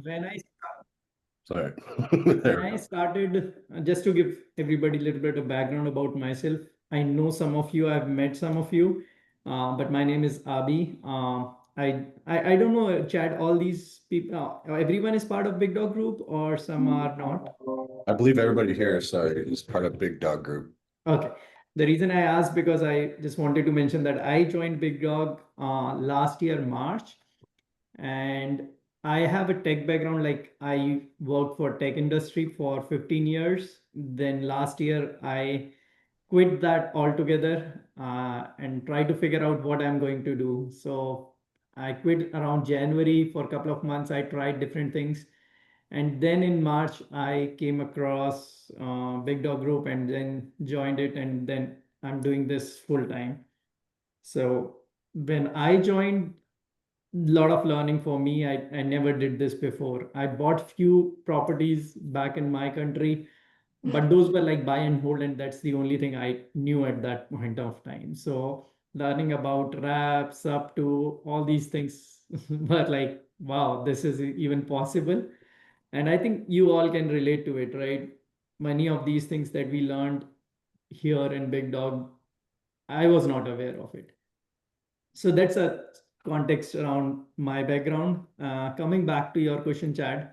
when I Sorry. when I started, just to give everybody a little bit of background about myself, I know some of you, I've met some of you, but my name is Abi. I don't know, Chad, all these people, everyone is part of Big Dog Group or some are not? I believe everybody here is part of Big Dog Group. Okay. The reason I asked because I just wanted to mention that I joined Big Dog last year, March, and I have a tech background. Like I worked for tech industry for 15 years. Then last year I quit that altogether and try to figure out what I'm going to do. So I quit around January for a couple of months. I tried different things. And then in March, I came across Big Dog Group and then joined it. And then I'm doing this full time. So when I joined, lot of learning for me. I never did this before. I bought few properties back in my country, but those were like buy and hold, and that's the only thing I knew at that point of time. So learning about wraps up to all these things were like, wow, this is even possible. And I think you all can relate to it, right? Many of these things that we learned here in Big Dog, I was not aware of it. So that's a context around my background. Coming back to your question, Chad.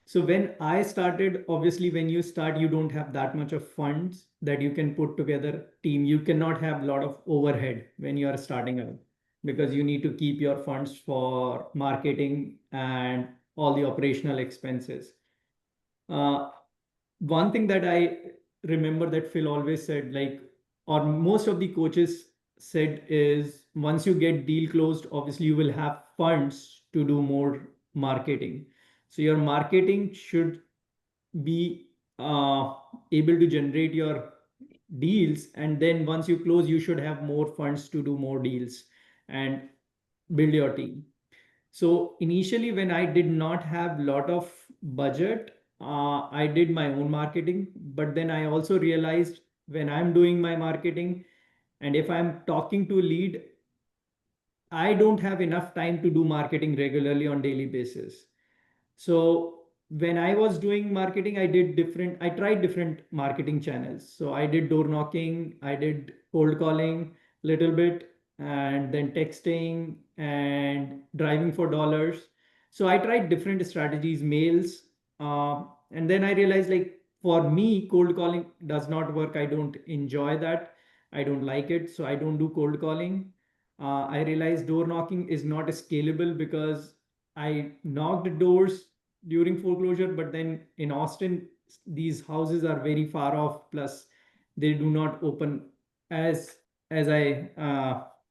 So when I started, obviously, when you start, you don't have that much of funds that you can put together team. You cannot have a lot of overhead when you are starting out because you need to keep your funds for marketing and all the operational expenses. Uh, One thing that I remember that Phil always said, like, or most of the coaches said, is once you get deal closed, obviously you will have funds to do more marketing. So your marketing should be able to generate your deals, and then once you close, you should have more funds to do more deals and build your team. So initially, when I did not have lot of budget, I did my own marketing. But then I also realized when I'm doing my marketing and if I'm talking to lead, I don't have enough time to do marketing regularly on daily basis. So when I was doing marketing, I tried different marketing channels. So I did door knocking, I did cold calling little bit, and then texting and driving for dollars. So I tried different strategies, mails, and then I realized like for me, cold calling does not work. I don't enjoy that. I don't like it. So I don't do cold calling. I realized door knocking is not scalable because I knocked doors during foreclosure, but then in Austin, these houses are very far off. Plus, they do not open as as I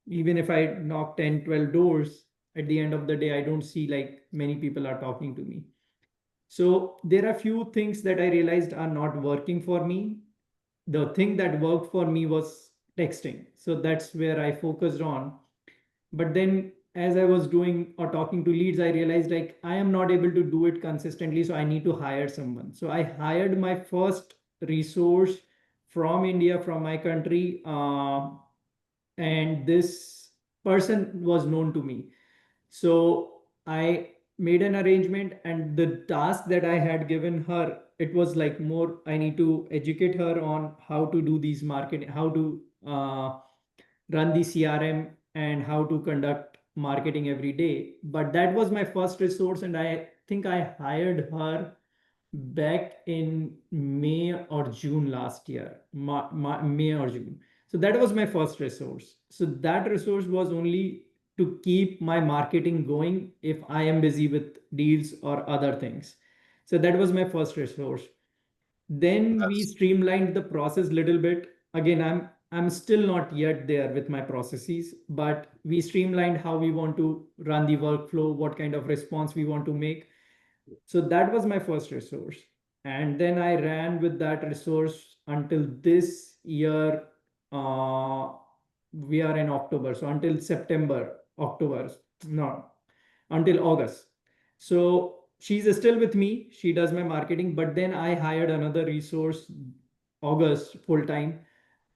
even if I knock 10, 12 doors, at the end of the day, I don't see like many people are talking to me. So there are few things that I realized are not working for me. The thing that worked for me was texting. So that's where I focused on. But then as I was doing or talking to leads, I realized like I am not able to do it consistently, so I need to hire someone. So I hired my first resource from India, from my country, and this person was known to me. So I made an arrangement, and the task that I had given her, it was like more I need to educate her on how to do these marketing, how to run the CRM, and how to conduct marketing every day. But that was my first resource, and I think I hired her back in May or June last year, May or June. So that was my first resource. So that resource was only to keep my marketing going if I am busy with deals or other things. So that was my first resource. Then we That's streamlined the process little bit. Again, I'm still not yet there with my processes, but we streamlined how we want to run the workflow, what kind of response we want to make. So that was my first resource. And then I ran with that resource until this year. Uh, we are in October. So until September, October, no, until August. So she's still with me. She does my marketing, but then I hired another resource, August, full time,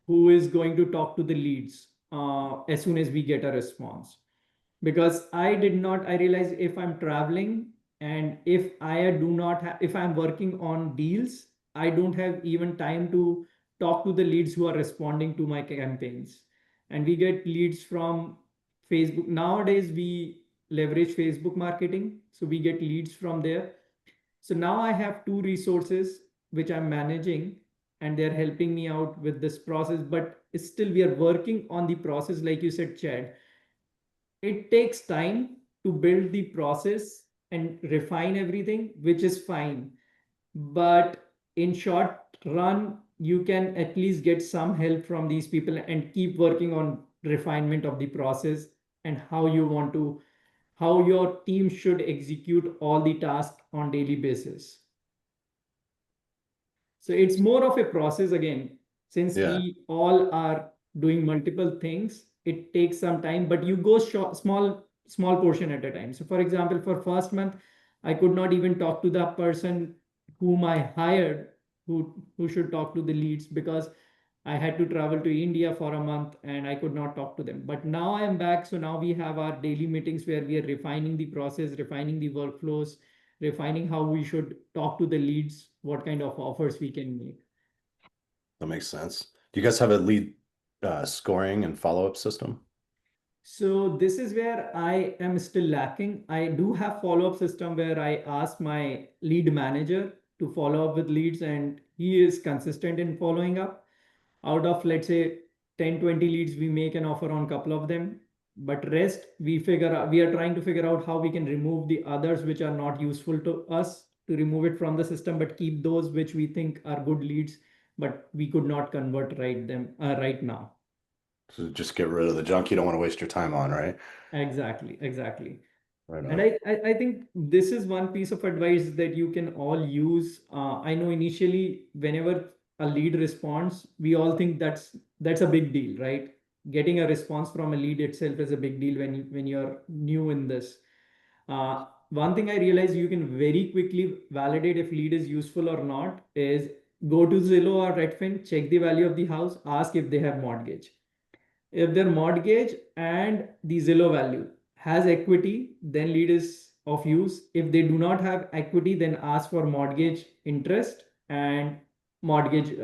who is going to talk to the leads as soon as we get a response. Because I realized if I'm traveling, And if I'm working on deals, I don't have even time to talk to the leads who are responding to my campaigns. And we get leads from Facebook. Nowadays we leverage Facebook marketing, so we get leads from there. So now I have two resources which I'm managing, and they're helping me out with this process. But still we are working on the process, like you said, Chad. It takes time to build the process and refine everything, which is fine. But in short run, you can at least get some help from these people and keep working on refinement of the process, and how your team should execute all the tasks on daily basis. So it's more of a process again. Since Yeah. we all are doing multiple things, it takes some time, but you go small portion at a time. So for example, for first month, I could not even talk to the person whom I hired, who should talk to the leads, because I had to travel to India for a month and I could not talk to them. But now I am back. So now we have our daily meetings where we are refining the process, refining the workflows, refining how we should talk to the leads, what kind of offers we can make. That makes sense. Do you guys have a lead scoring and follow-up system? So this is where I am still lacking. I do have follow-up system where I ask my lead manager to follow up with leads, and he is consistent in following up. Out of, let's say, 10-20 leads, we make an offer on a couple of them. But rest, we are trying to figure out how we can remove the others which are not useful to us, to remove it from the system, but keep those which we think are good leads, but we could not convert right now. So just get rid of the junk you don't want to waste your time on, right? Exactly, exactly. Right And on. I think this is one piece of advice that you can all use. I know initially, whenever a lead responds, we all think that's a big deal, right? Getting a response from a lead itself is a big deal when you're new in this. One thing I realized you can very quickly validate if lead is useful or not is go to Zillow or Redfin, check the value of the house, ask if they have mortgage. If their mortgage and the Zillow value has equity, then lead is of use. If they do not have equity, then ask for mortgage interest and mortgage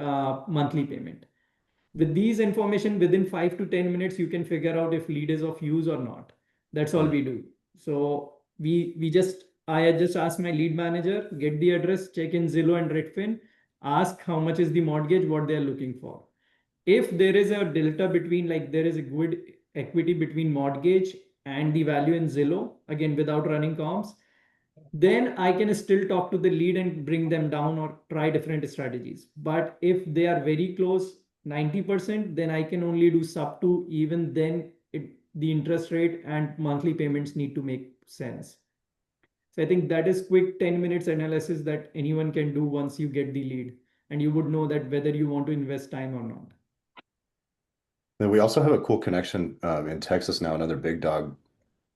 monthly payment. With these information, within 5 to 10 minutes, you can figure out if lead is of use or not. That's all Hmm. we do. So I just ask my lead manager, get the address, check in Zillow and Redfin, ask how much is the mortgage, what they are looking for. If there is a delta between, like there is a good equity between mortgage and the value in Zillow, again without running comps, then I can still talk to the lead and bring them down or try different strategies. But if they are very close, 90%, then I can only do sub to. Even then, the interest rate and monthly payments need to make sense. So I think that is quick 10 minutes analysis that anyone can do once you get the lead, and you would know that whether you want to invest time or not. Then we also have a cool connection in Texas now, another big dog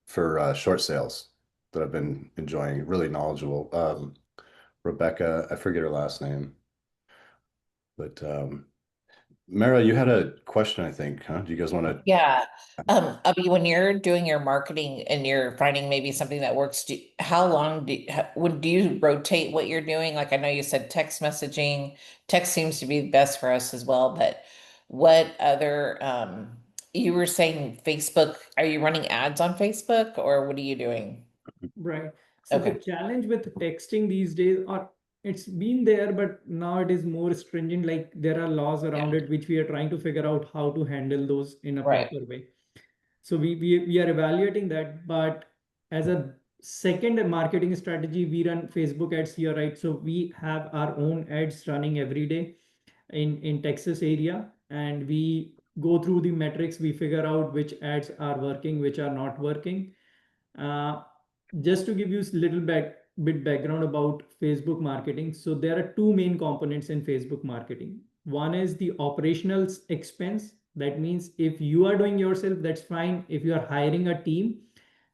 for short sales that I've been enjoying, really knowledgeable. Rebecca, I forget her last name, but Mara, you had a question, I think, huh? Do you guys want to? Yeah. Abhi, when you're doing your marketing and you're finding maybe something that works, how long do you rotate what you're doing? Like I know you said text messaging. Text seems to be best for us as well, but what other you were saying Facebook, are you running ads on Facebook or what are you doing? Right. So the Okay. challenge with texting these days, or it's been there, but now it is more stringent. Like there are laws Yeah. around it, which we are trying to figure out how to handle those in a Right. proper way. So we are evaluating that. But as a second marketing strategy, we run Facebook ads here, right? So we have our own ads running every day in Texas area, and we go through the metrics. We figure out which ads are working, which are not working. uh, just to give you a little bit background about Facebook marketing. So there are two main components in Facebook marketing. One is the operational expense. That means if you are doing yourself, that's fine. If you are hiring a team,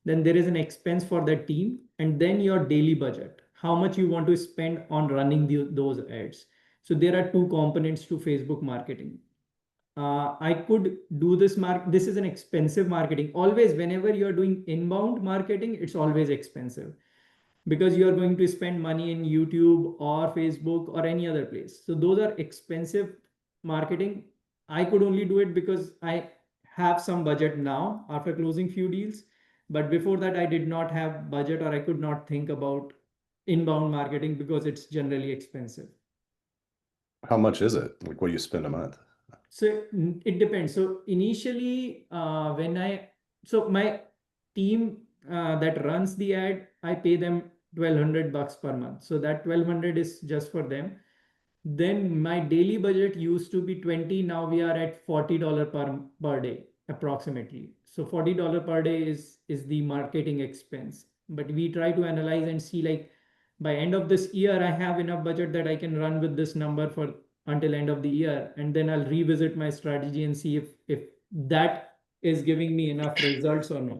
then there is an expense for that team. And then your daily budget, how much you want to spend on running those ads. So there are two components to Facebook marketing. I could do this is an expensive marketing. Always, whenever you're doing inbound marketing, it's always expensive. because you are going to spend money in YouTube or Facebook or any other place. So those are expensive marketing. I could only do it because I have some budget now after closing few deals. But before that, I did not have budget, or I could not think about inbound marketing because it's generally expensive. How much is it? Like, what do you spend a month? So it depends. So initially, so my team that runs the ad, I pay them $1,200 per month. So that 1,200 is just for them. Then my daily budget used to be 20. Now we are at $40 per day approximately. So $40 per day is the marketing expense. But we try to analyze and see, like, by end of this year, I have enough budget that I can run with this number for until end of the year, and then I'll revisit my strategy and see if that is giving me enough results or not.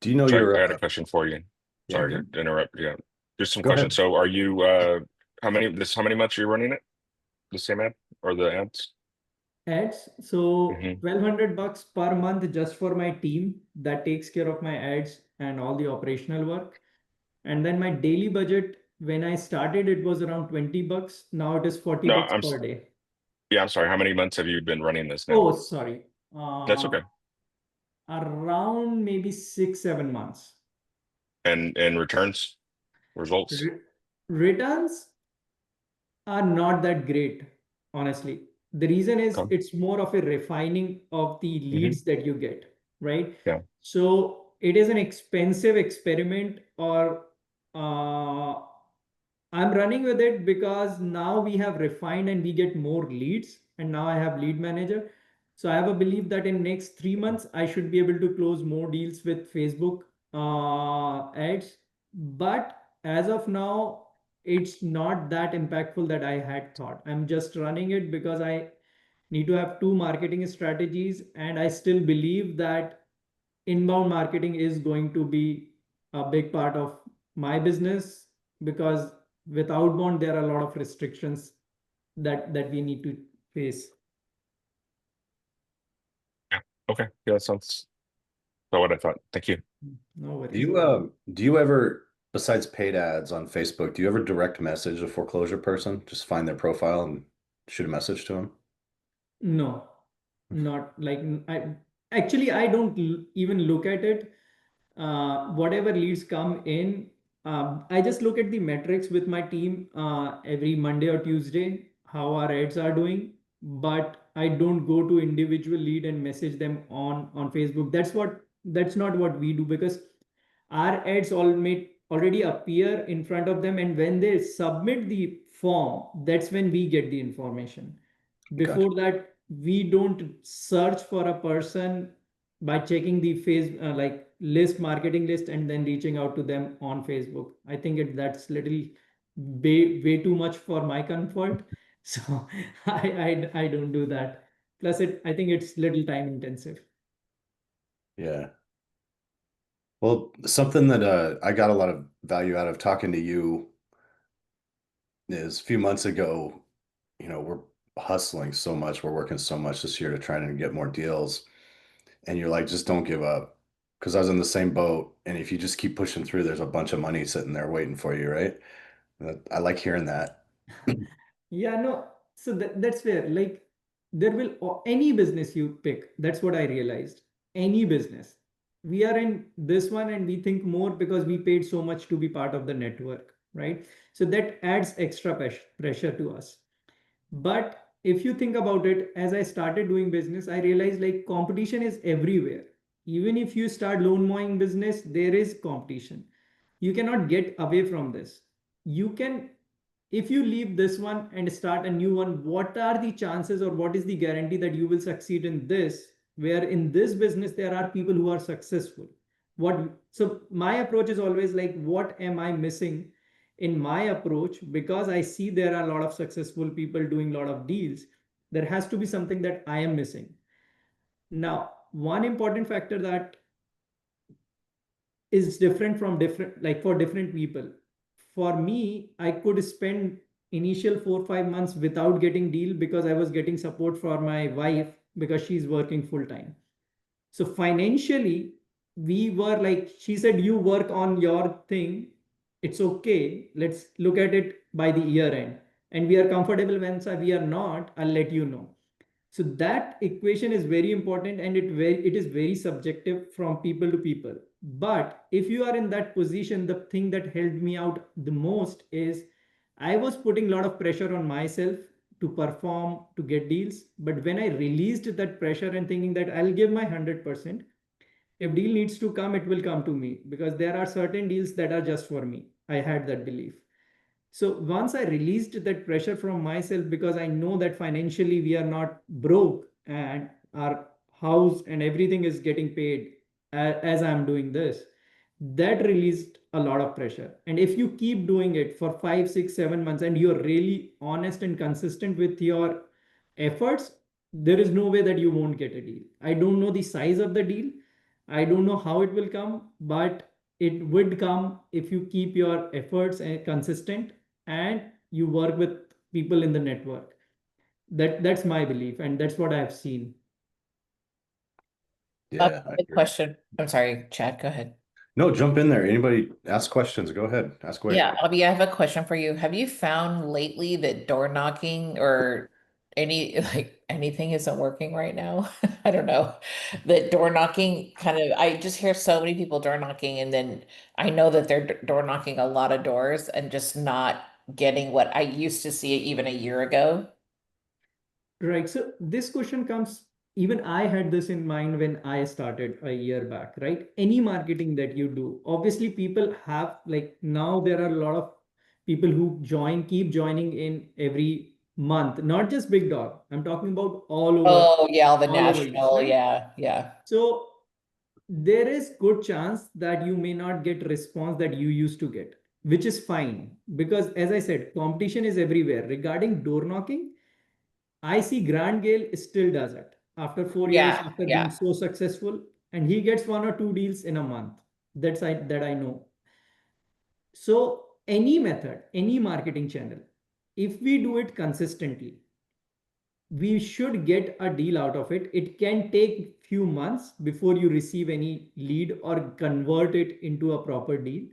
Do you know So your I had a question for you. Yeah. Sorry to interrupt. Yeah, just some Go ahead. questions. So are you how many months are you running it? The same ad or the ads? Ads. So Mhm. $1,200 per month just for my team that takes care of my ads and all the operational work. And then my daily budget, when I started, it was around $20. Now it is 40 No, bucks per day. yeah, I'm sorry. How many months have you been running this now? Oh, sorry. That's okay. Around maybe 6, 7 months. And returns, results? Returns are not that great, honestly. The reason is Okay. it's more of a refining of the leads that you get, right? Yeah. So it is an expensive experiment, or I'm running with it because now we have refined and we get more leads, and now I have lead manager. So I have a belief that in next 3 months I should be able to close more deals with Facebook ads. But as of now, it's not that impactful that I had thought. I'm just running it because I need to have two marketing strategies, and I still believe that inbound marketing is going to be a big part of my business, because with outbound there are a lot of restrictions that we need to face. Yeah. Okay. Yeah, that sounds about what I thought. Thank you. No worries. do you ever, besides paid ads on Facebook, do you ever direct message a foreclosure person? Just find their profile and shoot a message to them? No, not like I don't even look at it. Whatever leads come in, I just look at the metrics with my team every Monday or Tuesday, how our ads are doing. But I don't go to individual lead and message them on Facebook. That's not what we do, because our ads already appear in front of them, and when they submit the form, that's when we get the information. Before that, we don't search for a person by checking the like list, marketing list, and then reaching out to them on Facebook. I think that's little way too much for my comfort. So I don't do that. Plus I think it's little time intensive. Yeah. Well, something that I got a lot of value out of talking to you is a few months ago, we're hustling so much, we're working so much this year to try and get more deals. And you're like, just don't give up. Because I was in the same boat. And if you just keep pushing through, there's a bunch of money sitting there waiting for you, right? I like hearing that. Yeah, no. So that's fair. Like, there will any business you pick. That's what I realized. Any business. We are in this one and we think more because we paid so much to be part of the network, right? So that adds extra pressure to us. But if you think about it, as I started doing business, I realized like competition is everywhere. Even if you start loan mowing business, there is competition. You cannot get away from this. You can, if you leave this one and start a new one, what are the chances, or what is the guarantee that you will succeed in this? Where in this business there are people who are successful. So my approach is always like, what am I missing in my approach? Because I see there are a lot of successful people doing a lot of deals. There has to be something that I am missing. Now, one important factor that is different from different, like for different people. For me, I could spend initial 4 or 5 months without getting deal because I was getting support for my wife because she's working full time. So financially, we were like, she said, you work on your thing. It's okay. Let's look at it by the year end. And we are comfortable when we are not, I'll let you know. So that equation is very important, and it is very subjective from people to people. But if you are in that position, the thing that helped me out the most is I was putting a lot of pressure on myself to perform, to get deals. But when I released that pressure and thinking that I'll give my 100%, if deal needs to come, it will come to me, because there are certain deals that are just for me. I had that belief. So once I released that pressure from myself, because I know that financially we are not broke and our house and everything is getting paid as I'm doing this, that released a lot of pressure. And if you keep doing it for 5, 6, 7 months and you're really honest and consistent with your efforts, there is no way that you won't get a deal. I don't know the size of the deal. I don't know how it will come, but it would come if you keep your efforts consistent and you work with people in the network. That's my belief, and that's what I've seen. Yeah, I Good agree. question. I'm sorry, Chad, go ahead. No, jump in there. Anybody ask questions? Go ahead. Ask away. Yeah, Abby, I have a question for you. Have you found lately that door knocking or anything isn't working right now? I don't know. That door knocking kind of, I just hear so many people door knocking, and then I know that they're door knocking a lot of doors and just not getting what I used to see even a year ago. Right. So this question comes, even I had this in mind when I started a year back, right? Any marketing that you do, obviously people have, like, now there are a lot of people who keep joining in every month, not just Big Dog. I'm talking about Oh, yeah, all the all over East, national, right? yeah, yeah. So there is good chance that you may not get response that you used to get, which is fine, because as I said, competition is everywhere. Regarding door knocking, I see Grant Gale still does it after 4 years, Yeah, after being yeah. so successful, and he gets 1 or 2 deals in a month. That I know. So any method, any marketing channel, if we do it consistently, we should get a deal out of it. It can take few months before you receive any lead or convert it into a proper deal.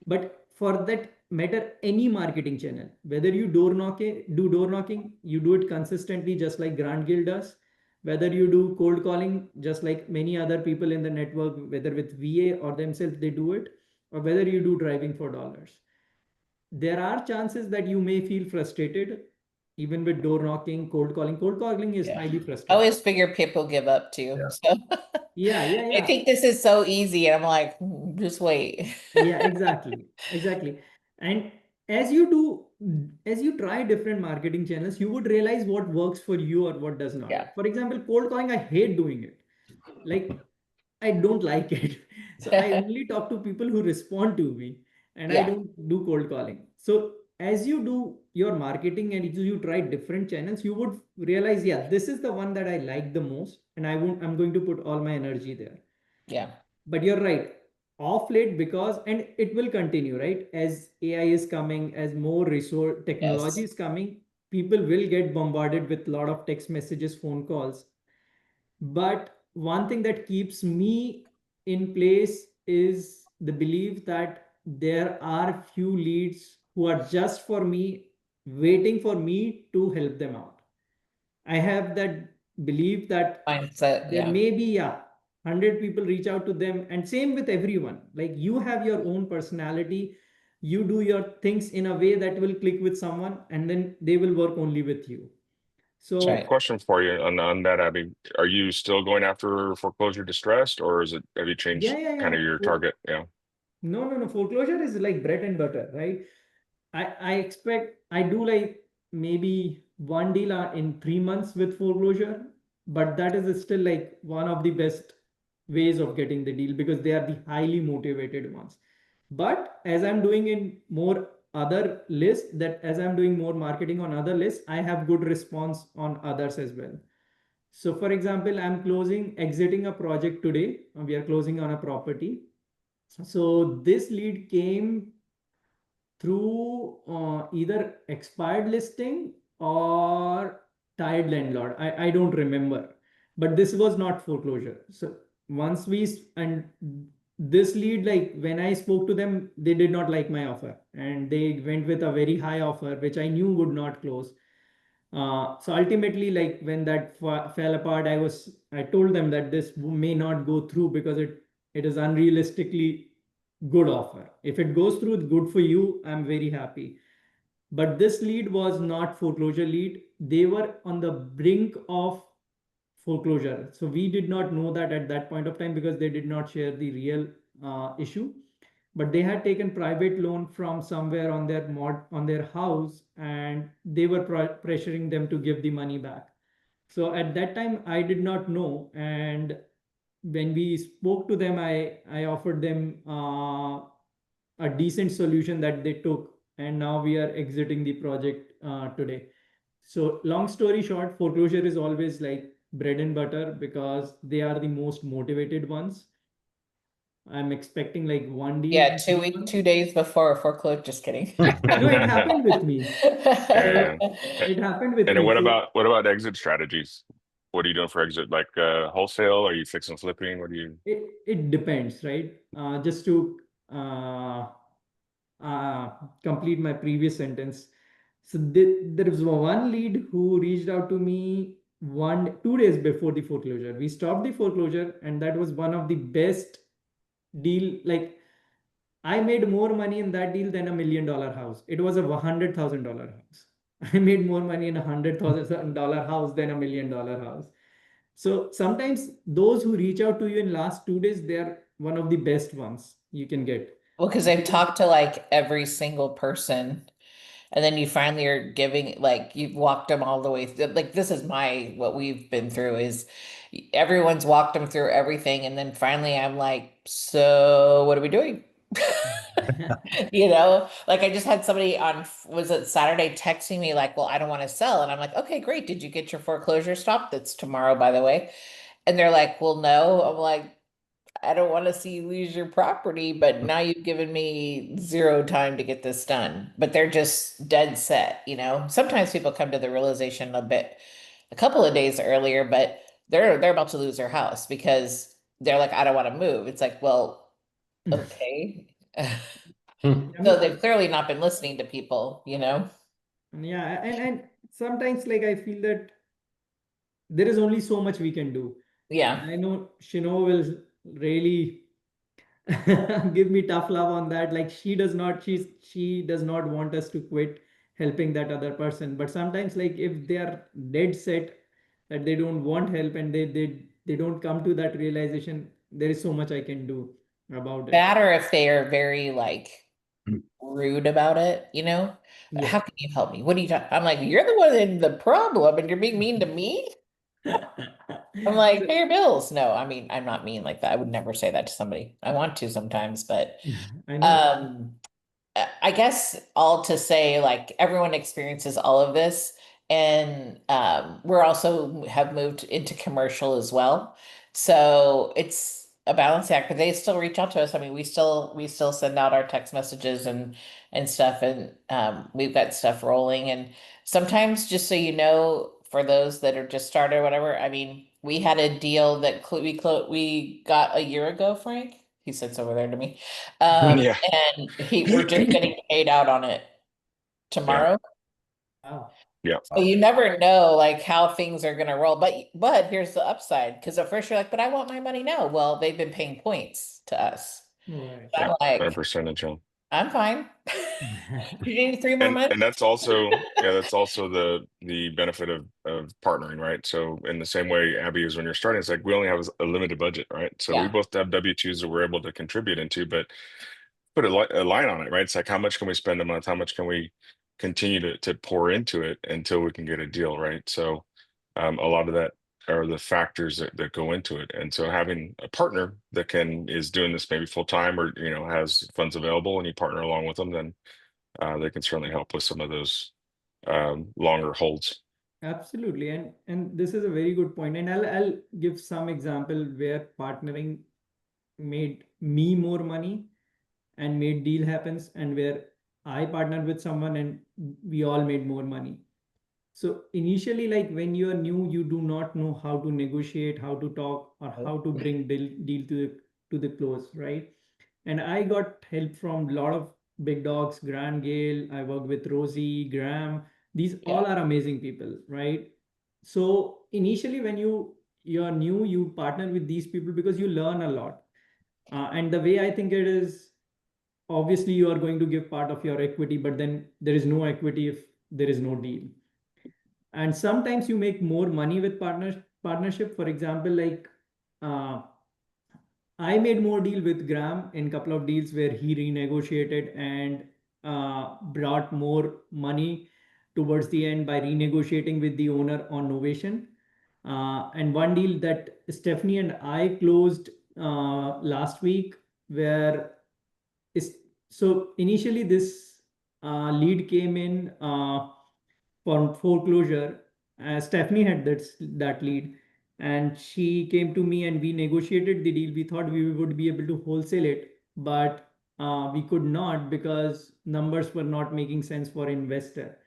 But for that matter, any marketing channel, whether you do door knocking, you do it consistently, just like Grant Gill does. Whether you do cold calling, just like many other people in the network, whether with VA or themselves, they do it, or whether you do driving for dollars, there are chances that you may feel frustrated, even with door knocking, cold calling. Cold calling is Yeah. highly I frustrating. always figure people give up too. Yeah. So Yeah, yeah, I yeah. think this is so easy. And I'm like, just wait. Yeah, exactly. Exactly. And as you as you try different marketing channels, you would realize what works for you or what does not. Yeah. For example, cold calling, I hate doing it. Like, I don't like it. So I only talk to people who respond to me, and I Yeah. don't do cold calling. So as you do your marketing and you try different channels, you would realize, yeah, this is the one that I like the most, and I'm going to put all my energy there. Yeah. But you're right, off late, because, and it will continue, right? As AI is coming, as more resource technology Yes. is coming, people will get bombarded with a lot of text messages, phone calls. But one thing that keeps me in place is the belief that there are few leads who are just for me, waiting for me to help them out. I have that belief that Mindset. there Yeah. may be, yeah, 100 people reach out to them, and same with everyone. Like, you have your own personality, you do your things in a way that will click with someone, and then they will work only with you. That's So So right. question for you on that, Abby. Are you still going after foreclosure distressed, or have you yeah, changed yeah, kind yeah. of your target? Yeah. No, no, no. Foreclosure is like bread and butter, right? I expect I do like maybe one deal in 3 months with foreclosure, but that is still like one of the best ways of getting the deal, because they are the highly motivated ones. But as I'm doing in more other lists, that as I'm doing more marketing on other lists, I have good response on others as well. So for example, I'm exiting a project today. We are closing on a property. So this lead came through either expired listing or tied landlord. I don't remember, but this was not foreclosure. So once and this lead, like when I spoke to them, they did not like my offer and they went with a very high offer, which I knew would not close. So ultimately, like when that fell apart, I told them that this may not go through because it is unrealistically good offer. If it goes through, good for you. I'm very happy. But this lead was not foreclosure lead. They were on the brink of foreclosure. So we did not know that at that point of time because they did not share the real issue. But they had taken private loan from somewhere on their house, and they were pressuring them to give the money back. So at that time, I did not know, and when we spoke to them, I offered them a decent solution that they took, and now we are exiting the project today. So long story short, foreclosure is always like bread and butter because they are the most motivated ones. I'm expecting like one deal Yeah, in 3 months. 2 days before foreclosure. Just kidding. No, it happened with me. Yeah. It happened with And then me. So what about exit strategies? What are you doing for exit? Like wholesale? Are you fixing flipping? What do you? it depends, right? Just to complete my previous sentence. So there was one lead who reached out to me 2 days before the foreclosure. We stopped the foreclosure, and that was one of the best deal. Like I made more money in that deal than $1 million house. It was $100,000 house. I made more money in $100,000 house than $1 million house. So sometimes those who reach out to you in last 2 days, they are one of the best ones you can get. Well, because they've talked to like every single person, and then you finally are giving, like, you've walked them all the way through. Like, this is what we've been through is everyone's walked them through everything. And then finally I'm like, so what are we doing? Like I just had somebody was it Saturday texting me like, well, I don't want to sell. And I'm like, okay, great. Did you get your foreclosure stop? That's tomorrow, by the way. And they're like, well, no. I'm like, I don't want to see you lose your property, but now you've given me zero time to get this done. But they're just dead set. Sometimes people come to the realization a couple of days earlier, but they're about to lose their house because they're like, I don't want to move. It's like, well, okay. I So mean, they've clearly not been listening to people. yeah, and sometimes like I feel that there is only so much we can do. Yeah. And I know Shino will really give me tough love on that. Like she does not want us to quit helping that other person. But sometimes like if they are dead set that they don't want help and they don't come to that realization, there is so much I can do about it. That or if they are very like rude about it. Yeah. How can you help me? What are you talking? I'm like, you're the one in the problem and you're being mean to me. I'm like, So, pay your bills. No, I mean, I'm not mean like that. I would never say that to somebody. I want to sometimes, but I know. um I guess all to say, like, everyone experiences all of this, and we're also have moved into commercial as well. So it's a balance act, but they still reach out to us. I mean, we still send out our text messages and stuff, and we've got stuff rolling. And sometimes, just so you know, for those that are just started or whatever, I mean, we had a deal that we got a year ago, Frank. He sits over there to me. Yeah. And we're just getting paid out on it Yeah. tomorrow. Wow. Yeah. So you never know like how things are gonna roll. But here's the upside, because at first you're like, but I want my money now. Well, they've been paying points to us. Right. Yeah. I'm On a like, percentage. I'm fine. You need 3 more And months? that's also the benefit of partnering, right? So in the same way, Abby, is when you're starting, it's like we only have a limited budget, right? So we Yeah. both have W-2s that we're able to contribute into, but put a line on it, right? It's like how much can we spend a month? How much can we continue to pour into it until we can get a deal, right? So a lot of that are the factors that go into it. And so having a partner that is doing this maybe full time or has funds available and you partner along with them, then they can certainly help with some of those longer holds. Absolutely. And this is a very good point. And I'll give some example where partnering made me more money and made deal happens, and where I partnered with someone and we all made more money. So initially, like when you are new, you do not know how to negotiate, how to talk, or how to bring deal to the close, right? And I got help from a lot of big dogs, Grant Gale. I work with Rosie, Graham. These Yeah. all are amazing people, right? So initially, when you're new, you partner with these people because you learn a lot. And the way I think it is, obviously you are going to give part of your equity, but then there is no equity if there is no deal. And sometimes you make more money with partnership. For example, like uh, I made more deal with Graham in couple of deals where he renegotiated and brought more money towards the end by renegotiating with the owner on Novation. And one deal that Stephanie and I closed last week, where is so initially this lead came in for foreclosure. Stephanie had that lead, and she came to me and we negotiated the deal. We thought we would be able to wholesale it, but we could not because numbers were not making sense for investor.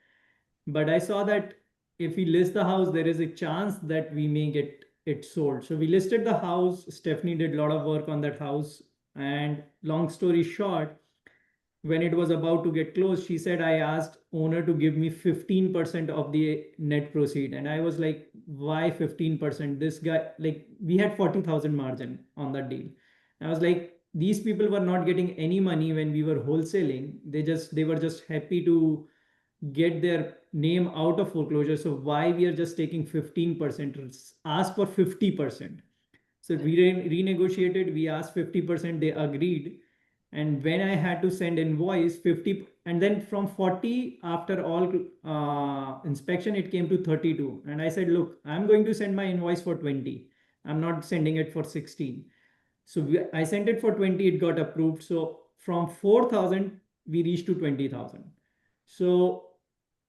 But I saw that if we list the house, there is a chance that we may get it sold. So we listed the house. Stephanie did a lot of work on that house. And long story short, when it was about to get closed, she said, I asked owner to give me 15% of the net proceed. And I was like, why 15%? This guy, like, we had 40,000 margin on that deal. I was like, these people were not getting any money when we were wholesaling. They were just happy to get their name out of foreclosure. So why we are just taking 15%? Ask for 50%. So we renegotiated, we asked 50%, they agreed. And when I had to send invoice 50, and then from 40, after all inspection, it came to 32. And I said, look, I'm going to send my invoice for 20. I'm not sending it for 16. So I sent it for 20, it got approved. So from 4,000, we reached to 20,000. So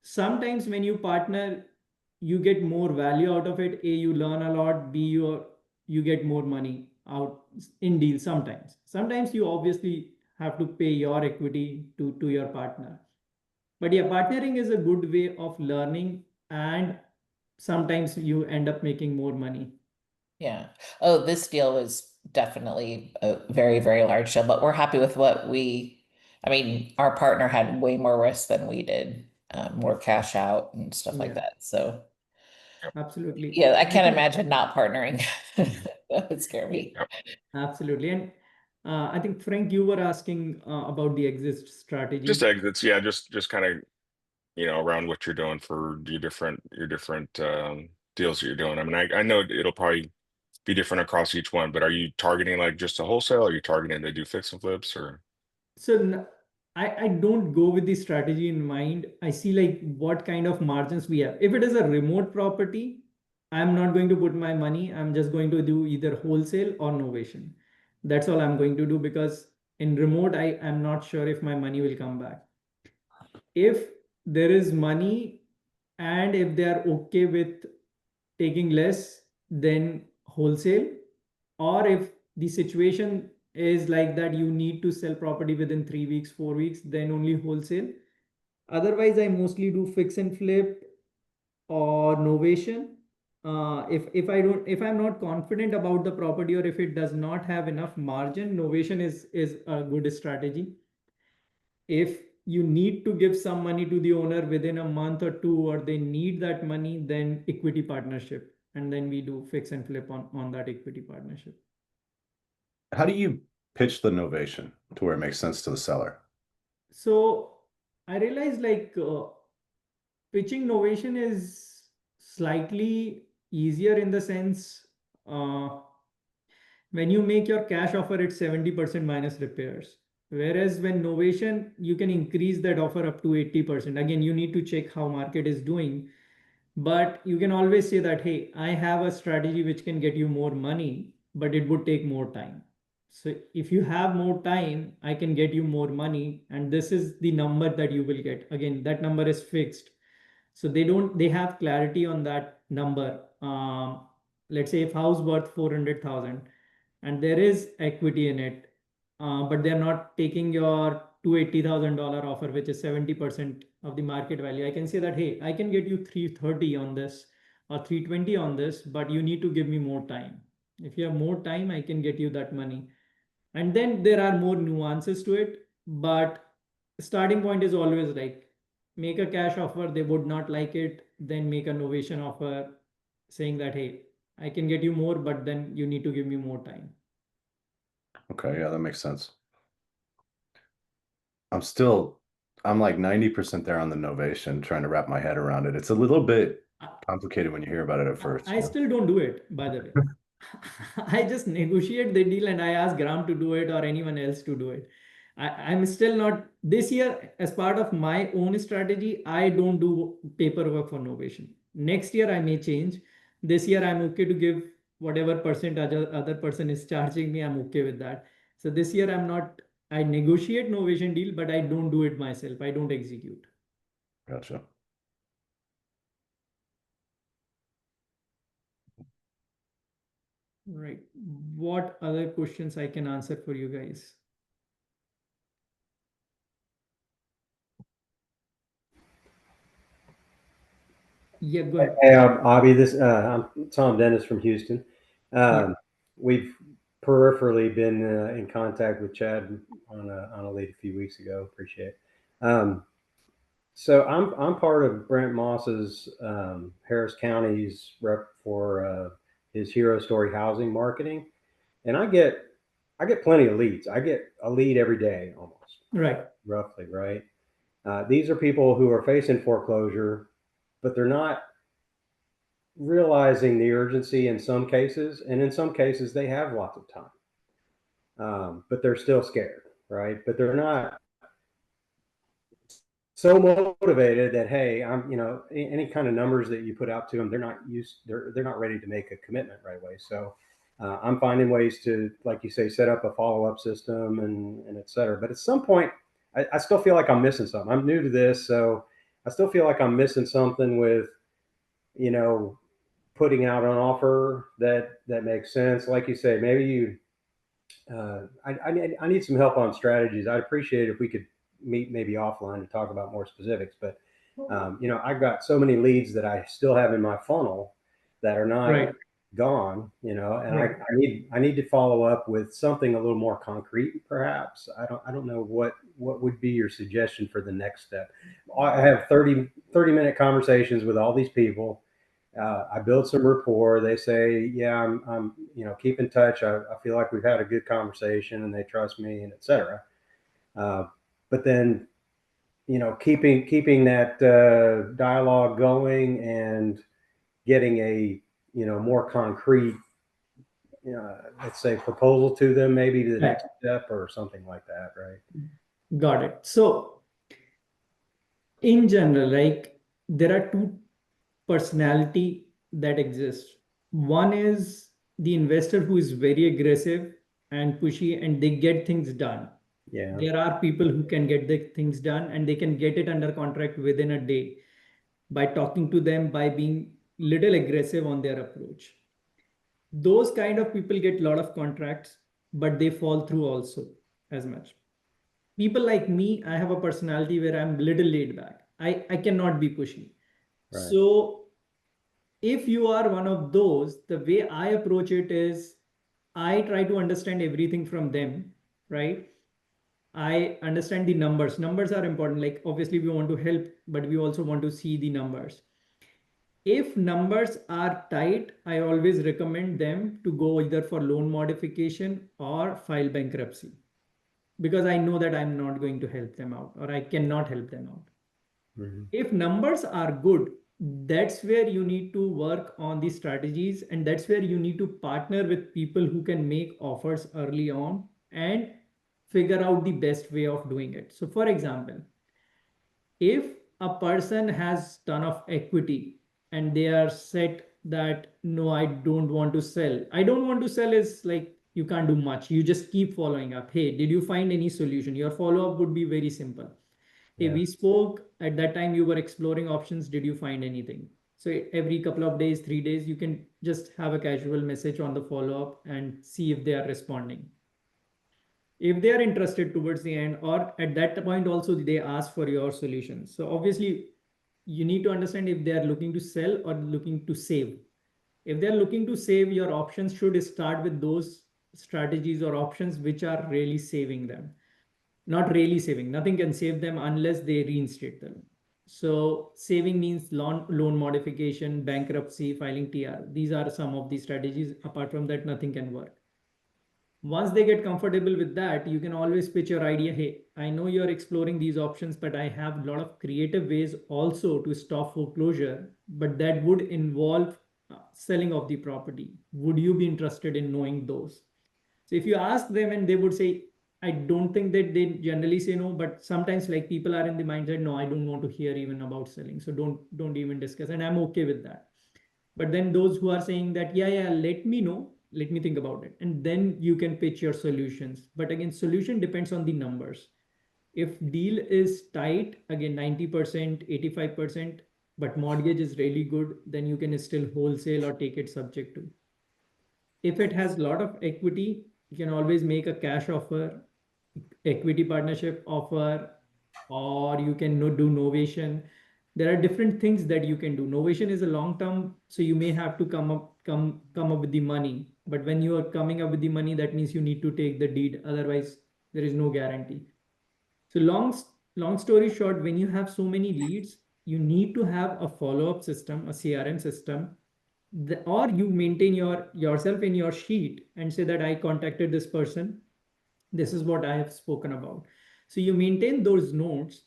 sometimes when you partner, you get more value out of it. A, you learn a lot. B, you get more money out in deals sometimes. Sometimes you obviously have to pay your equity to your partner. But yeah, partnering is a good way of learning, and sometimes you end up making more money. Yeah. Oh, this deal was definitely a very, very large deal, but we're happy with I mean, our partner had way more risk than we did, more cash out and stuff like Yeah, that. So absolutely. yeah, I And I can't think imagine not partnering. That would scare yeah, me. absolutely. And I think Frank, you were asking about the exit Just strategy. exits, yeah, just kind of, around what you're doing for your different deals that you're doing. I mean, I know it'll probably be different across each one, but are you targeting like just a wholesale? Are you targeting to do fix and flips or? So I don't go with the strategy in mind. I see like what kind of margins we have. If it is a remote property, I'm not going to put my money. I'm just going to do either wholesale or novation. That's all I'm going to do because in remote, I am not sure if my money will come back. If there is money and if they are okay with taking less, then wholesale. Or if the situation is like that, you need to sell property within 3 weeks, 4 weeks, then only wholesale. Otherwise, I mostly do fix and flip or novation. If I'm not confident about the property or if it does not have enough margin, novation is a good strategy. If you need to give some money to the owner within a month or two, or they need that money, then equity partnership, and then we do fix and flip on that equity partnership. How do you pitch the novation to where it makes sense to the seller? So I realized like pitching novation is slightly easier in the sense uh, when you make your cash offer, it's 70% minus repairs. Whereas when novation, you can increase that offer up to 80%. Again, you need to check how market is doing, but you can always say that, hey, I have a strategy which can get you more money, but it would take more time. So if you have more time, I can get you more money, and this is the number that you will get. Again, that number is fixed. So they have clarity on that number. Let's say if house worth 400,000 and there is equity in it, but they're not taking your $280,000 offer, which is 70% of the market value, I can say that, hey, I can get you 330 on this or 320 on this, but you need to give me more time. If you have more time, I can get you that money. And then there are more nuances to it, but starting point is always like make a cash offer, they would not like it, then make a novation offer saying that, hey, I can get you more, but then you need to give me more time. Okay, yeah, that makes sense. I'm like 90% there on the novation, trying to wrap my head around it. It's a little bit complicated when you hear about it at first. I still don't do it, by the way. I just negotiate the deal and I ask Gram to do it or anyone else to do it. I'm still not this year, as part of my own strategy, I don't do paperwork for novation. Next year I may change. This year I'm okay to give whatever percent other person is charging me. I'm okay with that. So this year I'm not, I negotiate novation deal, but I don't do it myself. I don't execute. Gotcha. Right. What other questions I can answer for you guys? Yeah, go ahead. Hey, Abhi, I'm Tom Dennis from Houston. We've peripherally been in contact with Chad on a lead a few weeks ago. Appreciate it. So I'm part of Brent Moss's Harris County's rep for his Hero Story housing marketing, and I get plenty of leads. I get a lead every day almost, Right. roughly, right? These are people who are facing foreclosure, but they're not realizing the urgency in some cases, and in some cases they have lots of time, but they're still scared, right? But they're not so motivated that, hey, I'm, any kind of numbers that you put out to them, they're not ready to make a commitment right away. So I'm finding ways to, like you say, set up a follow-up system and et cetera. But at some point, I still feel like I'm missing something. I'm new to this, so I still feel like I'm missing something with, putting out an offer that makes sense. Like you say, maybe you, I need some help on strategies. I'd appreciate if we could meet maybe offline to talk about more specifics. But I've got so many leads that I still have in my funnel that are not Right. gone. And Right. I need to follow up with something a little more concrete, perhaps. I don't know what would be your suggestion for the next step. I have 30-minute conversations with all these people. I build some rapport. They say, yeah, I'm keep in touch. I feel like we've had a good conversation and they trust me and et cetera. But then, keeping that dialogue going and getting a, more concrete, let's say proposal to them, maybe to the next step or something like that. Right. Got it. So in general, like there are two personality that exist. One is the investor who is very aggressive and pushy and they get things done. Yeah. There are people who can get the things done and they can get it under contract within a day by talking to them, by being little aggressive on their approach. Those kind of people get a lot of contracts, but they fall through also as much. People like me, I have a personality where I'm little laid back. I cannot be pushy. Right. So if you are one of those, the way I approach it is I try to understand everything from them, right? I understand the numbers. Numbers are important. Like obviously we want to help, but we also want to see the numbers. If numbers are tight, I always recommend them to go either for loan modification or file bankruptcy because I know that I'm not going to help them out or I cannot help them out. Mm-hmm. If numbers are good, that's where you need to work on the strategies and that's where you need to partner with people who can make offers early on and figure out the best way of doing it. So for example, if a person has ton of equity and they are set that no, I don't want to sell, I don't want to sell is like you can't do much, you just keep following up. Hey, did you find any solution? Your follow-up would be very simple. Hey, Yeah. we spoke at that time, you were exploring options, did you find anything? So every couple of days, 3 days, you can just have a casual message on the follow-up and see if they are responding. If they are interested towards the end, or at that point also they ask for your solutions. So obviously you need to understand if they are looking to sell or looking to save. If they're looking to save, your options should start with those strategies or options which are really saving them. Not really saving, nothing can save them unless they reinstate the loan. So saving means loan modification, bankruptcy, filing TR. These are some of the strategies. Apart from that, nothing can work. Once they get comfortable with that, you can always pitch your idea. Hey, I know you're exploring these options, but I have a lot of creative ways also to stop foreclosure, but that would involve selling of the property. Would you be interested in knowing those? So if you ask them and they would say, I don't think that they generally say no, but sometimes like people are in the mindset, no, I don't want to hear even about selling. So don't even discuss. And I'm okay with that. But then those who are saying that, yeah, let me know, let me think about it. And then you can pitch your solutions. But again, solution depends on the numbers. If deal is tight, again, 90%, 85%, but mortgage is really good, then you can still wholesale or take it subject to. If it has a lot of equity, you can always make a cash offer, equity partnership offer, or you can do novation. There are different things that you can do. Novation is a long term, so you may have to come up with the money. But when you are coming up with the money, that means you need to take the deed. Otherwise, there is no guarantee. So long story short, when you have so many leads, you need to have a follow-up system, a CRM system, or you maintain yourself in your sheet and say that I contacted this person, this is what I have spoken about. So you maintain those notes,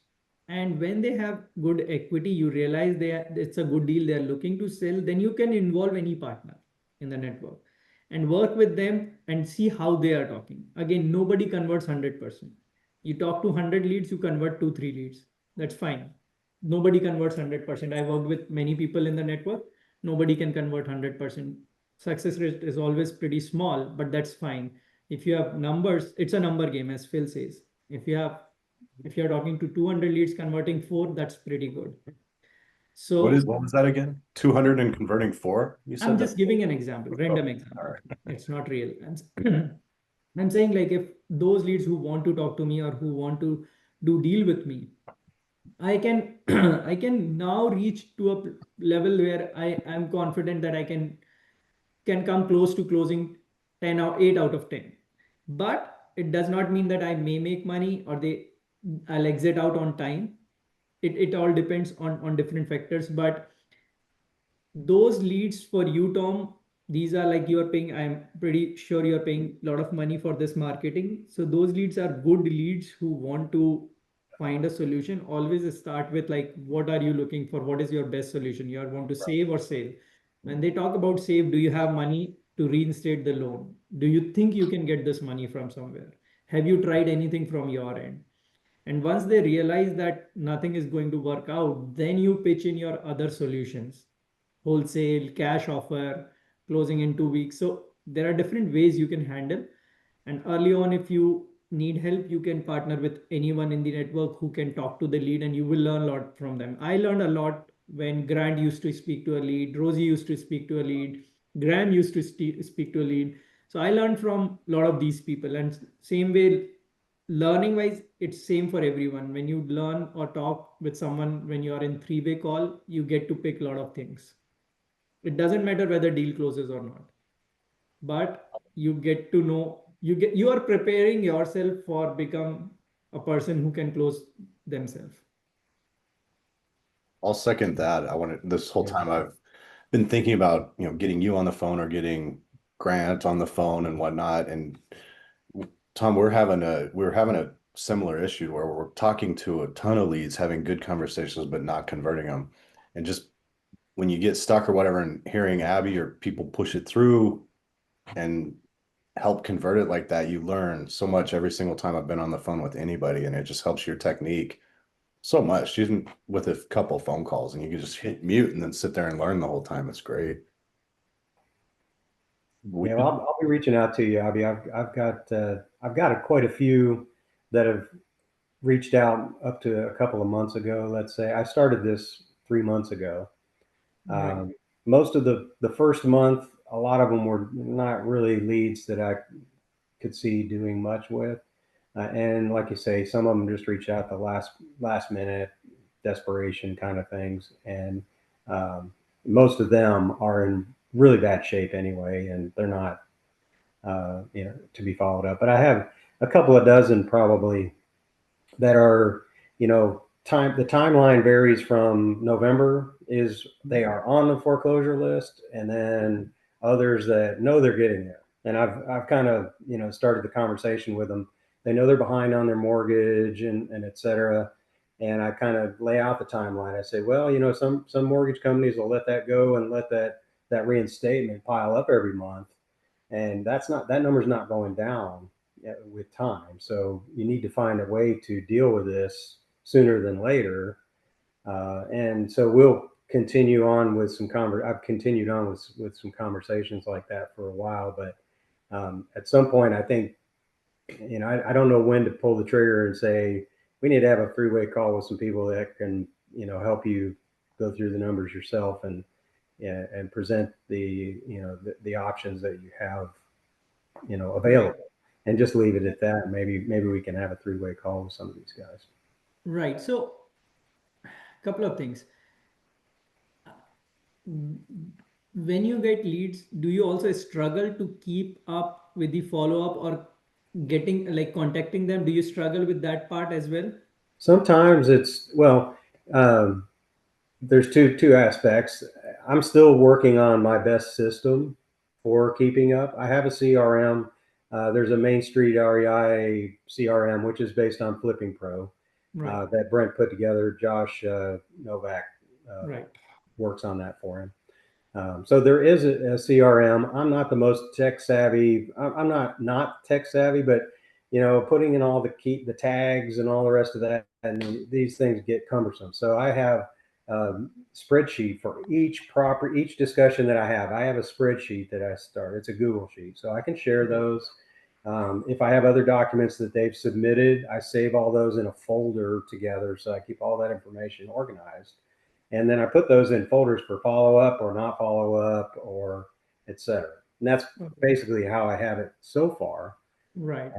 and when they have good equity, you realize it's a good deal, they're looking to sell, then you can involve any partner in the network and work with them and see how they are talking. Again, nobody converts 100%. You talk to 100 leads, you convert 2 3 leads. That's fine. Nobody converts 100%. I worked with many people in the network. Nobody can convert 100%. Success rate is always pretty small, but that's fine. If you have numbers, it's a number game, as Phil says. If you're talking to 200 leads, converting 4, that's pretty good. So What was that again? 200 and converting 4? You said I'm that? just giving an example, random example. All right. It's not real. I'm saying, like, if those leads who want to talk to me or who want to do deal with me, I can I can now reach to a level where I am confident that I can come close to closing 10 or 8 out of 10. But it does not mean that I may make money or I'll exit out on time. It all depends on different factors. But those leads for you, Tom, these are like you're paying, I'm pretty sure you're paying a lot of money for this marketing. So those leads are good leads who want to find a solution. Always start with, like, what are you looking for? What is your best solution? You are want to save or sell. When they talk about save, do you have money to reinstate the loan? Do you think you can get this money from somewhere? Have you tried anything from your end? And once they realize that nothing is going to work out, then you pitch in your other solutions, wholesale, cash offer, closing in 2 weeks. So there are different ways you can handle. And early on, if you need help, you can partner with anyone in the network who can talk to the lead, and you will learn a lot from them. I learned a lot when Grant used to speak to a lead, Rosie used to speak to a lead, Graham used to speak to a lead. So I learned from a lot of these people. And same way, learning wise, it's same for everyone. When you learn or talk with someone, when you are in three-way call, you get to pick a lot of things. It doesn't matter whether deal closes or not, but you get to know, you are preparing yourself for become a person who can close themselves. I'll second that. This whole Yeah. time I've been thinking about, getting you on the phone or getting Grant on the phone and whatnot. And Tom, we're having a similar issue where we're talking to a ton of leads, having good conversations, but not converting them. And just when you get stuck or whatever, and hearing Abby or people push it through and help convert it like that, you learn so much every single time I've been on the phone with anybody, and it just helps your technique so much. Even with a couple phone calls, and you can just hit mute and then sit there and learn the whole time. It's great. Yeah, well, I'll be reaching out to you, Abby. I've got quite a few that have reached out up to a couple of months ago. Let's say I started this 3 months ago. Right. Most of the first month, a lot of them were not really leads that I could see doing much with. And like you say, some of them just reach out the last minute desperation kind of things, and most of them are in really bad shape anyway, and they're not to be followed up. But I have a couple of dozen probably that are, the timeline varies from November is they are on the foreclosure list, and then others that know they're getting there. And I've kind of, started the conversation with them. They know they're behind on their mortgage and et cetera. And I kind of lay out the timeline. I say, well, some mortgage companies will let that go and let that reinstatement pile up every month. And that number's not going down with time. So you need to find a way to deal with this sooner than later. And so we'll continue on with I've continued on with some conversations like that for a while, but at some point, I think, I don't know when to pull the trigger and say, we need to have a 3-way call with some people that can, help you go through the numbers yourself and present the options that you have, available, and just leave it at that. Maybe we can have a 3-way call with some of these guys. Right. So, couple of things. When you get leads, do you also struggle to keep up with the follow-up or getting like contacting them? Do you struggle with that part as well? Sometimes um, there's two aspects. I'm still working on my best system for keeping up. I have a CRM. There's a Main Street REI CRM, which is based on Flipping Pro, Right. that Brent put together. Josh Novak Right. works on that for him. So there is a CRM. I'm not the most tech savvy. I'm not tech savvy, but putting in all the tags and all the rest of that, and these things get cumbersome. So I have a spreadsheet for each discussion that I have. I have a spreadsheet that I start. It's a Google sheet, so I can share those. If I have other documents that they've submitted, I save all those in a folder together, so I keep all that information organized. And then I put those in folders for follow up or not follow up or et cetera. And that's basically how I have it so far. Right.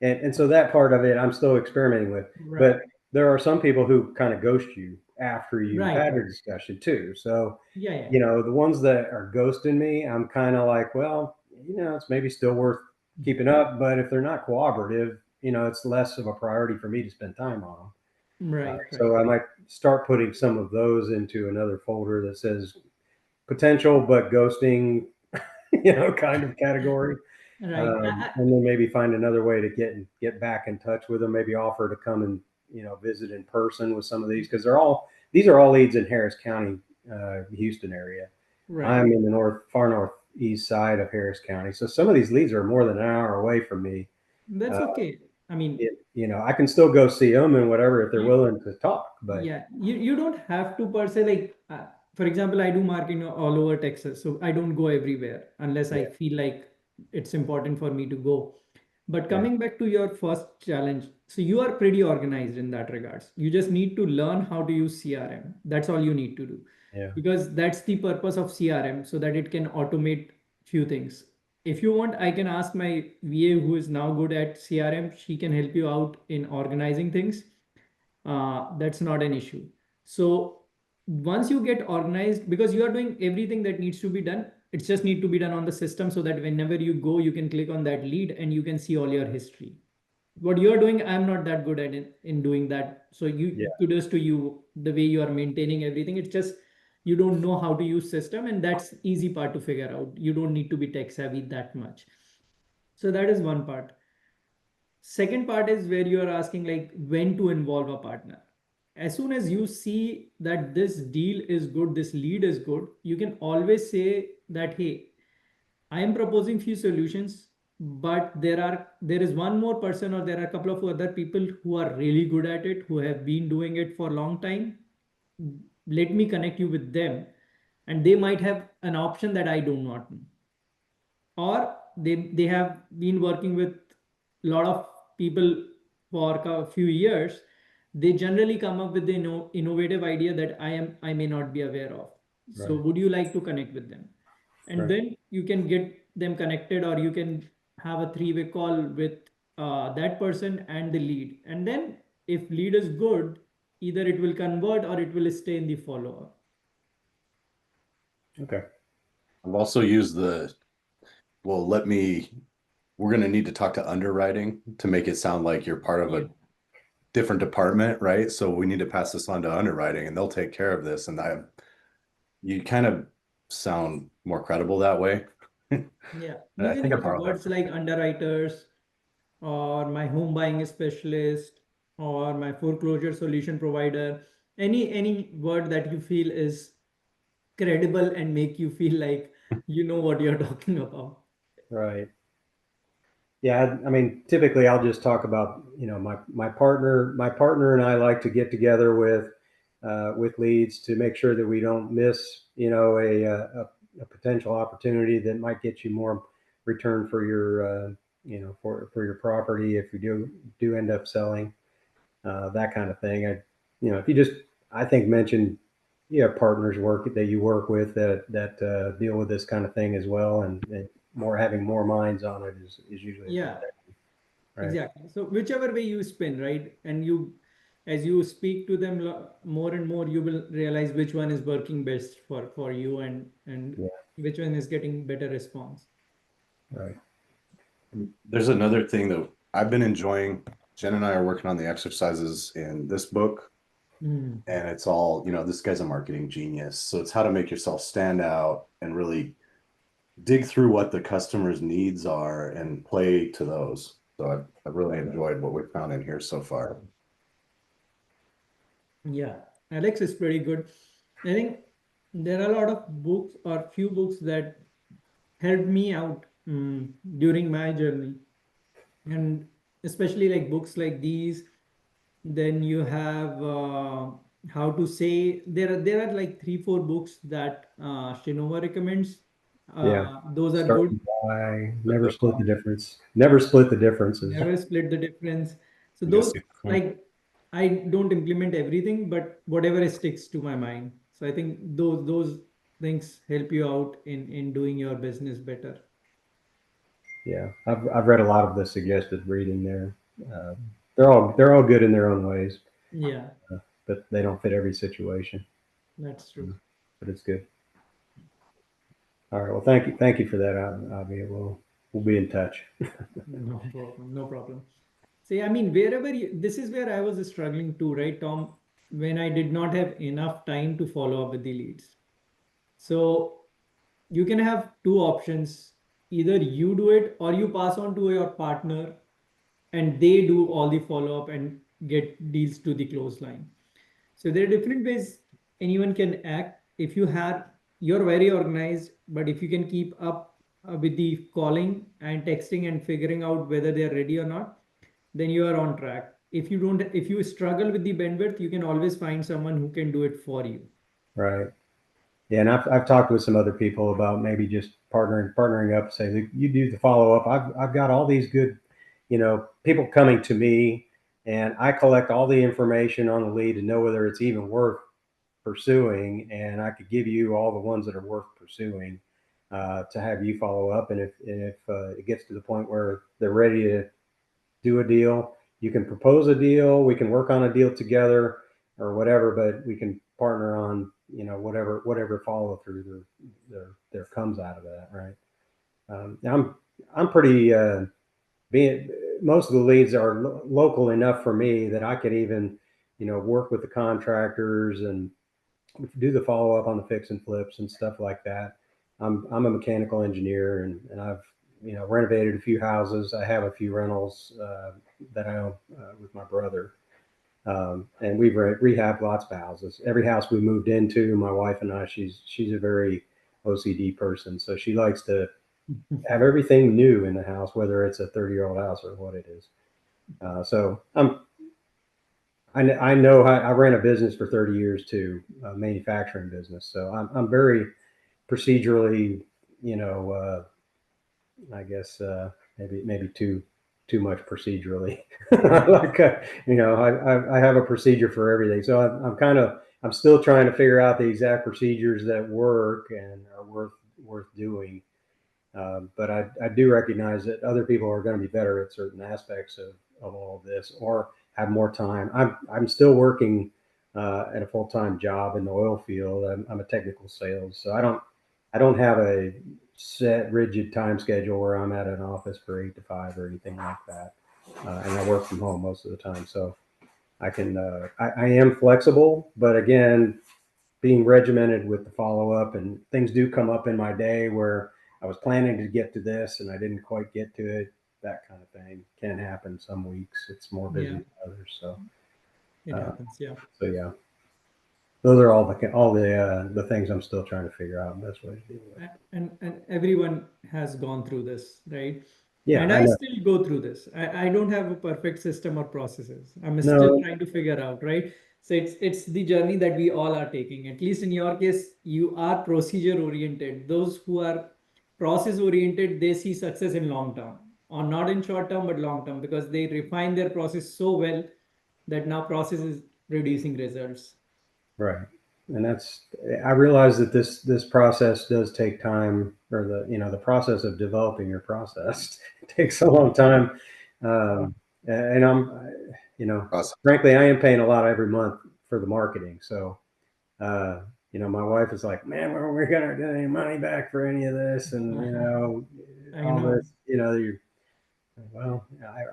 And so that part of it, I'm still experimenting with. Right. But there are some people who kind of ghost you after you've Right. had a discussion too. So, Yeah. the ones that are ghosting me, I'm kind of like, well, it's maybe still worth keeping up. But if they're not cooperative, it's less of a priority for me to spend time on them. Right. So I might start putting some of those into another folder that says potential but ghosting, kind of category. Right. And then maybe find another way to get back in touch with them. Maybe offer to come and visit in person with some of these, because these are all leads in Harris County, Houston area. Right. I'm in the far northeast side of Harris County, so some of these leads are more than an hour away from me. That's okay. I mean, I can still go see them and whatever if they're Yeah. willing to talk. But yeah, you don't have to per se like, for example, I do marketing all over Texas, so I don't go everywhere unless I Yeah. feel like it's important for me to go. But Yeah. coming back to your first challenge, so you are pretty organized in that regards. You just need to learn how to use CRM. That's all you need to do. Yeah. Because that's the purpose of CRM, so that it can automate few things. If you want, I can ask my VA who is now good at CRM. She can help you out in organizing things. That's not an issue. So once you get organized, because you are doing everything that needs to be done, it just need to be done on the system, so that whenever you go, you can click on that lead and you can see all your history. What you're doing, I'm not that good at in doing that. So Yeah. kudos to you, the way you are maintaining everything. It's just you don't know how to use system, and that's easy part to figure out. You don't need to be tech savvy that much. So that is one part. Second part is where you are asking like when to involve a partner. As soon as you see that this deal is good, this lead is good, you can always say that, hey, I am proposing few solutions, but there is one more person, or there are a couple of other people who are really good at it, who have been doing it for a long time. Let me connect you with them, and they might have an option that I do not know, or they have been working with a lot of people for a few years. They generally come up with the innovative idea that I may not be aware of. So Right. would you like to connect with them? And Right. then you can get them connected, or you can have a 3-way call with that person and the lead. And then if lead is good, either it will convert or it will stay in the follow-up. Okay. I've also used well, we're going to need to talk to underwriting to make it sound like you're part of Yeah. a different department, right? So we need to pass this on to underwriting and they'll take care of this. And you kind of sound more credible that way. Yeah. I Even think I borrowed that words like underwriters or my home buying specialist or my foreclosure solution provider, any word that you feel is credible and make you feel like you know what you're talking about. Right. Yeah, I mean, typically I'll just talk about, my partner and I like to get together with leads to make sure that we don't miss, a potential opportunity that might get you more return for for your property if you do end up selling, that kind of thing. If you just, I think, mention you have partners that you work with that deal with this kind of thing as well, and having more minds on it is usually a good Yeah, thing, right? exactly. So whichever way you spin, right? And as you speak to them more and more, you will realize which one is working best for you and Yeah, which one is getting better response. right. There's another thing that I've been enjoying. Jen and I are working on the exercises in this book, Mm. and it's all, this guy's a marketing genius. So it's how to make yourself stand out and really dig through what the customer's needs are and play to those. So I've really enjoyed what we've found in here so far. Yeah, Alex is pretty good. I think there are a lot of books or few books that helped me out during my journey, and especially like books like these. Then you have how to say, there are like 3 4 books that Shinova recommends. Yeah. Those are good. Starting by never split the difference. Never split the differences. Never split the difference. So You guys those, see this one? like, I don't implement everything, but whatever sticks to my mind. So I think those things help you out in doing your business better. Yeah, I've read a lot of the suggested reading there. Uh, they're all good in their own ways, Yeah, but they don't fit every situation. that's true. But it's good. All right. Well, thank you for that, Avi. We'll be in touch. No problem. No problem. See, I mean, wherever this is where I was struggling too, right, Tom, when I did not have enough time to follow up with the leads. So you can have 2 options. Either you do it or you pass on to your partner and they do all the follow up and get deals to the close line. So there are different ways anyone can act. If you're very organized, but if you can keep up with the calling and texting and figuring out whether they're ready or not, then you are on track. If you struggle with the bandwidth, you can always find someone who can do it for you. Right. Yeah, and I've talked with some other people about maybe just partnering up. Say you do the follow up. I've got all these good, people coming to me, and I collect all the information on the lead to know whether it's even worth pursuing, and I could give you all the ones that are worth pursuing, to have you follow up. And if it gets to the point where they're ready to do a deal, you can propose a deal. We can work on a deal together or whatever, but we can partner on whatever follow through there comes out of that, right? I'm pretty being most of the leads are local enough for me that I could even work with the contractors and do the follow up on the fix and flips and stuff like that. I'm a mechanical engineer, and I've renovated a few houses. I have a few rentals that I own with my brother, and we've rehabbed lots of houses. Every house we moved into, my wife and I, she's a very OCD person, so she likes to have everything new in the house, whether it's a 30-year-old house or what it is. So I know I ran a business for 30 years too, a manufacturing business. So I'm very procedurally, I guess maybe too much procedurally. Like I have a procedure for everything. So I'm still trying to figure out the exact procedures that work and are worth doing. But I do recognize that other people are going to be better at certain aspects of all of this, or have more time. I'm still working at a full-time job in the oil field. I'm a technical sales, so I don't have a set rigid time schedule where I'm at an office for 8 to 5 or anything like that. And I work from home most of the time, so I can I am flexible, but again, being regimented with the follow up, and things do come up in my day where I was planning to get to this and I didn't quite get to it. That kind of thing can happen some weeks. It's more busy Yeah. than others. So, It happens. Yeah. so yeah, those are all the things I'm still trying to figure out the best way to deal with. And everyone has gone through this, right? Yeah, And I I know. still go through this. I don't have a perfect system or processes. I'm still No, trying to figure out, right? So it's the journey that we all are taking. At least in your case, you are procedure oriented. Those who are process oriented, they see success in long term, or not in short term, but long term, because they refine their process so well that now process is producing results. right. And I realize that this process does take time, or the process of developing your process takes a long time. And Awesome. frankly, I am paying a lot every month for the marketing. So, my wife is like, man, when are we going to get any money back for any of this? And, I all know. this, well,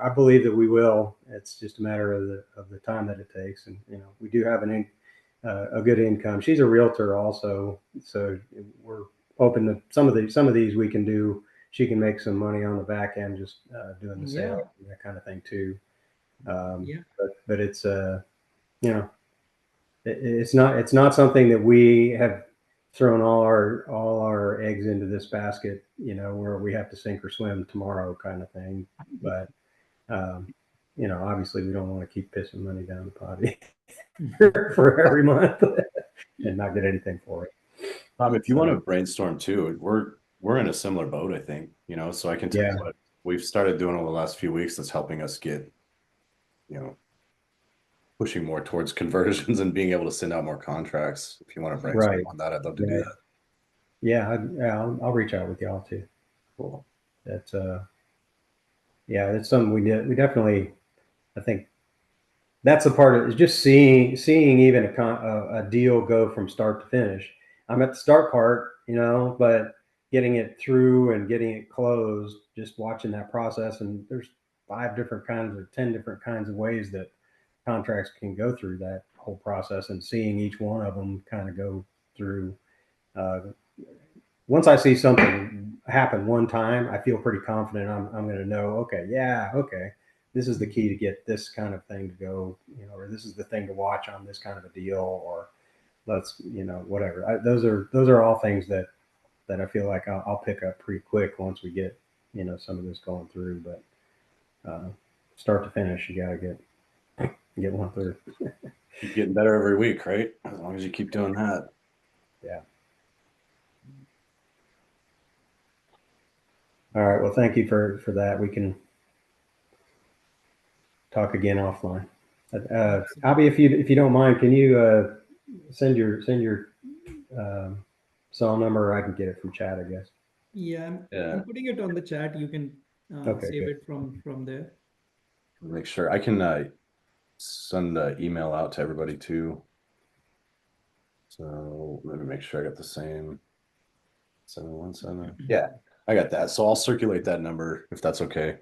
I believe that we will. It's just a matter of the time that it takes. And, we do have a good income. She's a realtor also. So we're hoping that some of these we can do. She can make some money on the back end, just doing the Yeah. sales and that kind of thing too. Yeah. But it's it's not something that we have thrown all our eggs into this basket, where we have to sink or swim tomorrow kind of thing. But obviously we don't want to keep pissing money down the potty for every month and not get anything for it. If you So, want to brainstorm too, we're in a similar boat, I think, so I can tell Yeah. you what we've started doing over the last few weeks that's helping us get, pushing more towards conversions and being able to send out more contracts. If you want to brainstorm Right. on that, I'd love to do Right. that. Yeah, I'll reach out with y'all too. Cool. That's yeah, that's something we definitely, I think that's a part of it, is just seeing even a deal go from start to finish. I'm at the start part, but getting it through and getting it closed, just watching that process. And there's 5 different kinds or 10 different kinds of ways that contracts can go through that whole process, and seeing each one of them kind of go through. Uh, Once I see something happen one time, I feel pretty confident. I'm going to know, okay, yeah, okay, this is the key to get this kind of thing to go, or this is the thing to watch on this kind of a deal, or let's, whatever. Those are all things that I feel like I'll pick up pretty quick once we get, some of this going through. But start to finish, you got to get one through. Keep getting better every week, right? As long as you keep doing that. Yeah. All right. Well, thank you for that. We can talk again offline. Abby, if you don't mind, can you send your cell number, or I can get it from chat, I guess. Yeah, Yeah. I'm putting it on the chat. You can Okay, save good. it from there. Make sure I can send an email out to everybody too. So let me make sure I got the same 717. Yeah, I got that. So I'll circulate that number if that's okay.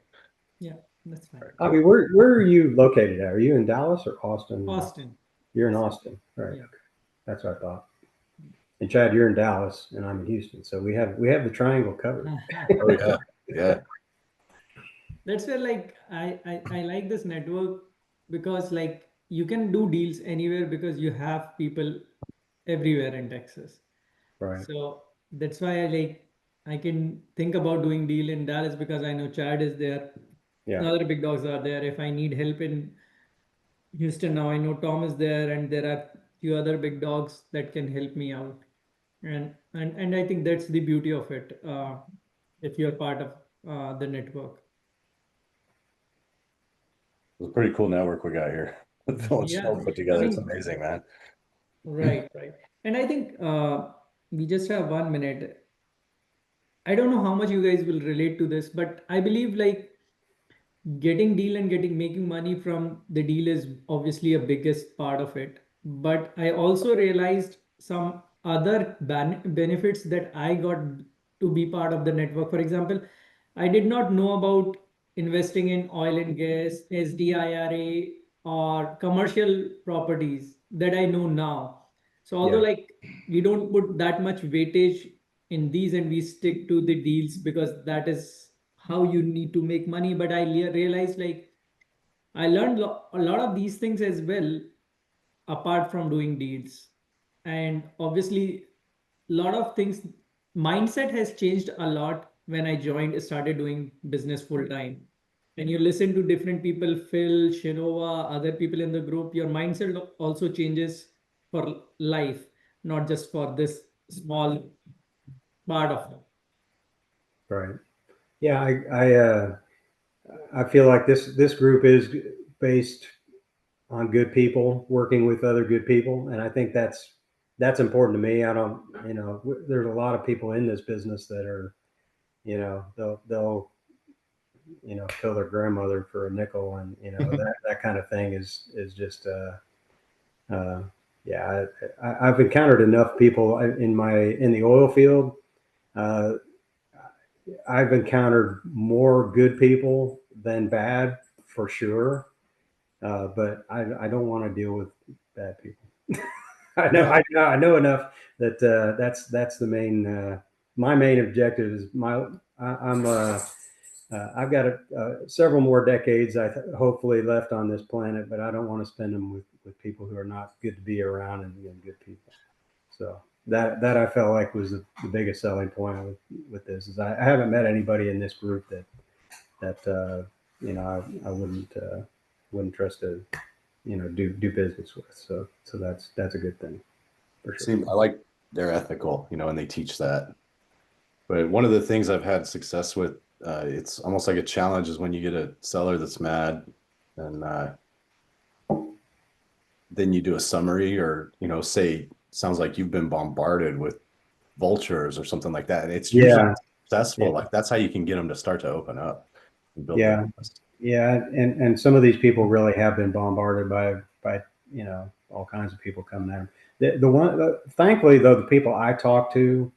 Yeah, that's fine. Abby, where are you located at? Are you in Dallas or Austin? Austin. You're in Austin, right? Yeah. That's what I thought. And Chad, you're in Dallas, and I'm in Houston, so we have the triangle covered. Oh yeah, yeah. That's where like I like this network, because like you can do deals anywhere because you have people everywhere in Texas. Right. So that's why I can think about doing deal in Dallas, because I know Chad is there. Yeah. Other big dogs are there. If I need help in Houston now, I know Tom is there, and there are few other big dogs that can help me out. And I think that's the beauty of it. If you're part of the network. It's a pretty cool network we got here. It's Yeah, all put I together. It's mean, amazing, man. right. And I think we just have 1 minute. I don't know how much you guys will relate to this, but I believe like getting deal and getting making money from the deal is obviously a biggest part of it, but I also realized some other benefits that I got to be part of the network. For example, I did not know about investing in oil and gas, SDIRA, or commercial properties that I know now. So although Yeah. like we don't put that much weightage in these and we stick to the deals because that is how you need to make money, but I realized like I learned a lot of these things as well apart from doing deals. And obviously a lot of things, mindset has changed a lot when I joined, started doing business full time. And you listen to different people, Phil, Shinova, other people in the group, your mindset also changes for life, not just for this small part of it. Right. Yeah. I feel like this group is based on good people working with other good people, and I think that's important to me. I don't, there's a lot of people in this business that are, they'll kill their grandmother for a nickel, and that kind of thing is just uh, yeah. I've encountered enough people in the oil field. Uh, I've encountered more good people than bad for sure. But I don't want to deal with bad people. I know enough that that's the main my main objective is I'm I've got several more decades hopefully left on this planet, but I don't want to spend them with people who are not good to be around and good people. So that I felt like was the biggest selling point with this is I haven't met anybody in this group that I wouldn't trust to do business with. So that's a good thing for sure. See, I like they're ethical, and they teach that. But one of the things I've had success with, it's almost like a challenge, is when you get a seller that's mad, and then you do a summary, or say sounds like you've been bombarded with vultures or something like that, and it's usually Yeah, successful. yeah, Like that's how you can get them to start to open up and build yeah, business. yeah. And some of these people really have been bombarded by all kinds of people coming at them. The one, thankfully though, the people I talk to